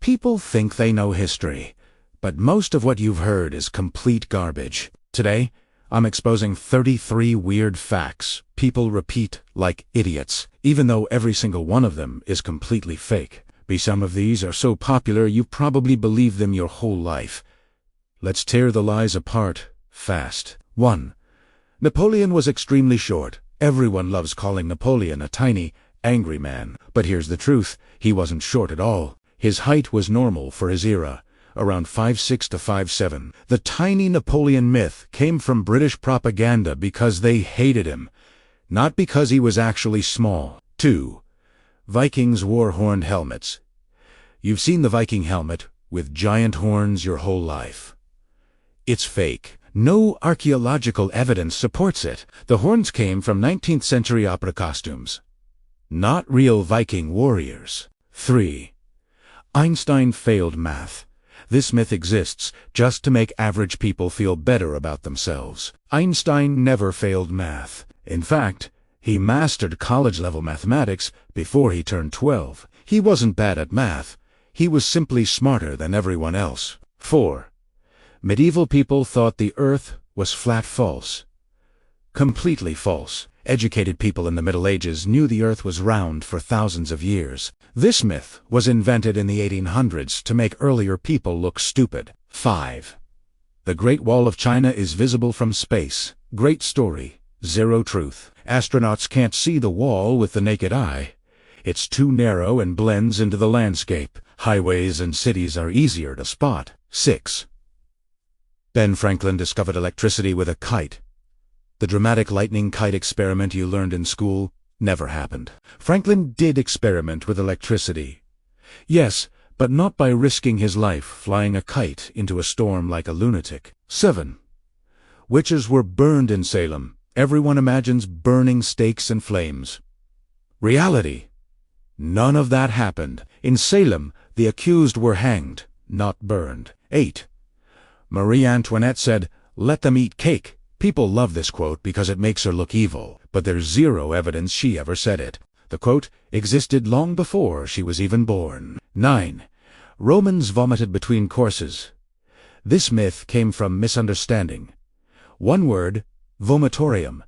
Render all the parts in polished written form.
People think they know history, but most of what you've heard is complete garbage. Today, I'm exposing 33 weird facts people repeat like idiots, even though every single one of them is completely fake. Some of these are so popular you probably believe them your whole life. Let's tear the lies apart fast. 1. Napoleon was extremely short. Everyone loves calling Napoleon a tiny, angry man. But here's the truth, he wasn't short at all. His height was normal for his era, around 5'6" to 5'7". The tiny Napoleon myth came from British propaganda because they hated him, not because he was actually small. 2. Vikings wore horned helmets. You've seen the Viking helmet with giant horns your whole life. It's fake. No archaeological evidence supports it. The horns came from 19th century opera costumes, not real Viking warriors. 3. Einstein failed math. This myth exists just to make average people feel better about themselves. Einstein never failed math. In fact, he mastered college-level mathematics before he turned 12. He wasn't bad at math. He was simply smarter than everyone else. 4. Medieval people thought the Earth was flat. False. Completely false. Educated people in the Middle Ages knew the Earth was round for thousands of years. This myth was invented in the 1800s to make earlier people look stupid. 5. The Great Wall of China is visible from space. Great story. Zero truth. Astronauts can't see the wall with the naked eye. It's too narrow and blends into the landscape. Highways and cities are easier to spot. 6. Ben Franklin discovered electricity with a kite. The dramatic lightning kite experiment you learned in school never happened. Franklin did experiment with electricity. Yes, but not by risking his life flying a kite into a storm like a lunatic. 7. Witches were burned in Salem. Everyone imagines burning stakes and flames. Reality: none of that happened. In Salem, the accused were hanged, not burned. 8. Marie Antoinette said, "Let them eat cake." People love this quote because it makes her look evil, but there's zero evidence she ever said it. The quote existed long before she was even born. 9. Romans vomited between courses. This myth came from misunderstanding. One word: vomitorium.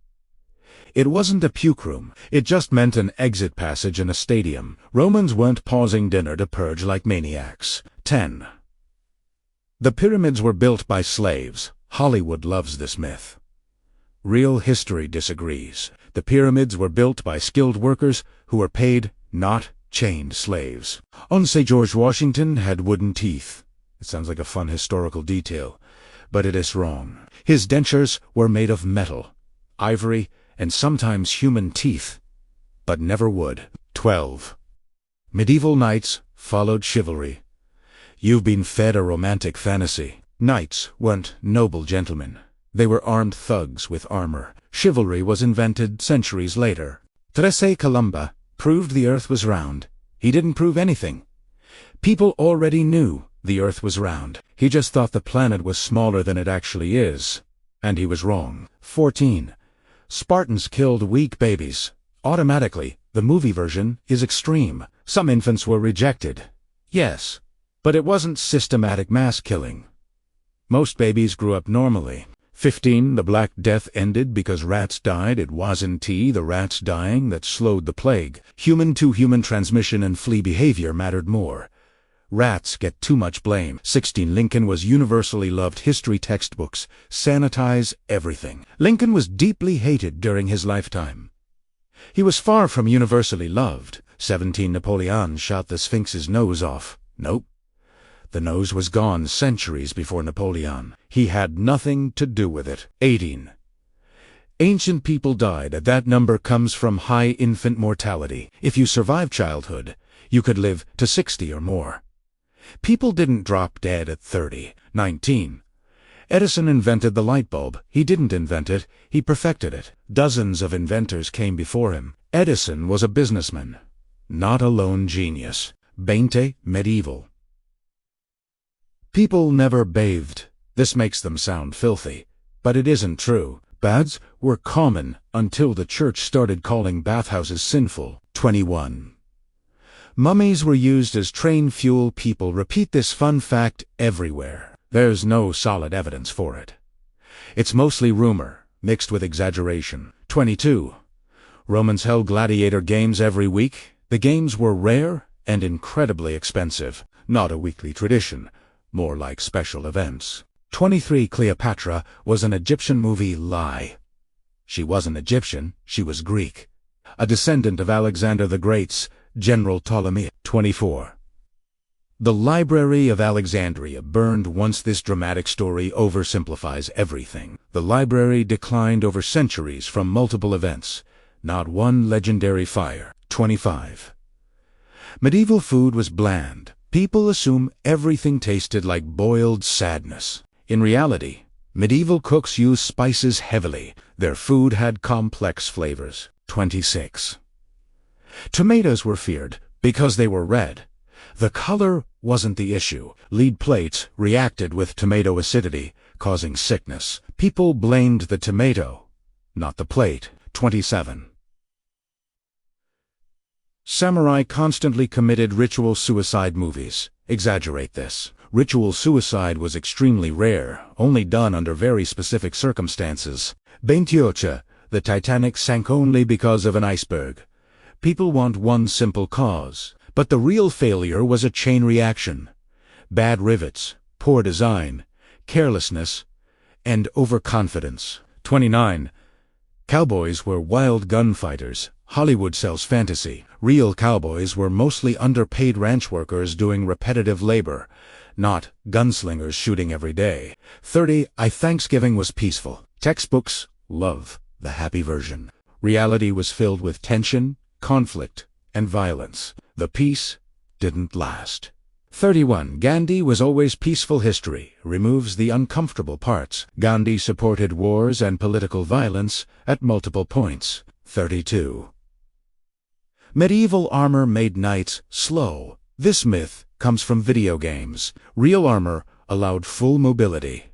It wasn't a puke room. It just meant an exit passage in a stadium. Romans weren't pausing dinner to purge like maniacs. 10. The pyramids were built by slaves. Hollywood loves this myth. Real history disagrees. The pyramids were built by skilled workers who were paid, not chained slaves. Say George Washington had wooden teeth. It sounds like a fun historical detail, but it is wrong. His dentures were made of metal, ivory, and sometimes human teeth, but never wood. 12. Medieval knights followed chivalry. You've been fed a romantic fantasy. Knights weren't noble gentlemen. They were armed thugs with armor. Chivalry was invented centuries later. Trece Columba proved the Earth was round. He didn't prove anything. People already knew the Earth was round. He just thought the planet was smaller than it actually is. And he was wrong. 14. Spartans killed weak babies. Automatically, the movie version is extreme. Some infants were rejected. Yes, but it wasn't systematic mass killing. Most babies grew up normally. 15. The Black Death ended because rats died. It wasn't the rats dying that slowed the plague. Human-to-human transmission and flea behavior mattered more. Rats get too much blame. 16. Lincoln was universally loved. History textbooks sanitize everything. Lincoln was deeply hated during his lifetime. He was far from universally loved. 17. Napoleon shot the Sphinx's nose off. Nope. The nose was gone centuries before Napoleon. He had nothing to do with it. 18. Ancient people died. That number comes from high infant mortality. If you survive childhood, you could live to 60 or more. People didn't drop dead at 30. 19. Edison invented the light bulb. He didn't invent it, he perfected it. Dozens of inventors came before him. Edison was a businessman, not a lone genius. 20. Medieval. People never bathed. This makes them sound filthy, but it isn't true. Baths were common until the church started calling bathhouses sinful. 21. Mummies were used as train fuel. People repeat this fun fact everywhere. There's no solid evidence for it. It's mostly rumor, mixed with exaggeration. 22. Romans held gladiator games every week. The games were rare and incredibly expensive. Not a weekly tradition, more like special events. 23. Cleopatra was an Egyptian movie. Lie. She wasn't Egyptian, she was Greek. A descendant of Alexander the Great's General Ptolemy. 24. The Library of Alexandria burned once. This dramatic story oversimplifies everything. The library declined over centuries from multiple events, not one legendary fire. 25. Medieval food was bland. People assume everything tasted like boiled sadness. In reality, medieval cooks used spices heavily. Their food had complex flavors. 26. Tomatoes were feared because they were red. The color wasn't the issue. Lead plates reacted with tomato acidity, causing sickness. People blamed the tomato, not the plate. 27. Samurai constantly committed ritual suicide. Movies exaggerate this. Ritual suicide was extremely rare, only done under very specific circumstances. 28. The Titanic sank only because of an iceberg. People want one simple cause, but the real failure was a chain reaction. Bad rivets, poor design, carelessness, and overconfidence. 29. Cowboys were wild gunfighters. Hollywood sells fantasy. Real cowboys were mostly underpaid ranch workers doing repetitive labor, not gunslingers shooting every day. 30. Thanksgiving was peaceful. Textbooks love the happy version. Reality was filled with tension, conflict, and violence. The peace didn't last. 31. Gandhi was always peaceful. History removes the uncomfortable parts. Gandhi supported wars and political violence at multiple points. 32. Medieval armor made knights slow. This myth comes from video games. Real armor allowed full mobility.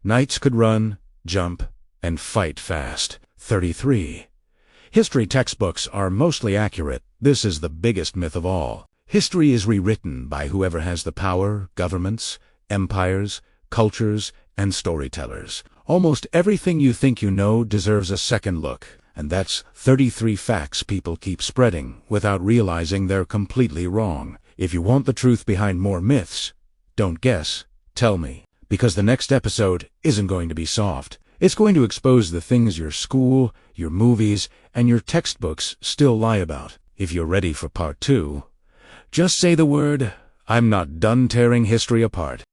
Knights could run, jump, and fight fast. 33. History textbooks are mostly accurate. This is the biggest myth of all. History is rewritten by whoever has the power: governments, empires, cultures, and storytellers. Almost everything you think you know deserves a second look. And that's 33 facts people keep spreading without realizing they're completely wrong. If you want the truth behind more myths, don't guess, tell me. Because the next episode isn't going to be soft. It's going to expose the things your school, your movies, and your textbooks still lie about. If you're ready for part 2, just say the word, "I'm not done tearing history apart."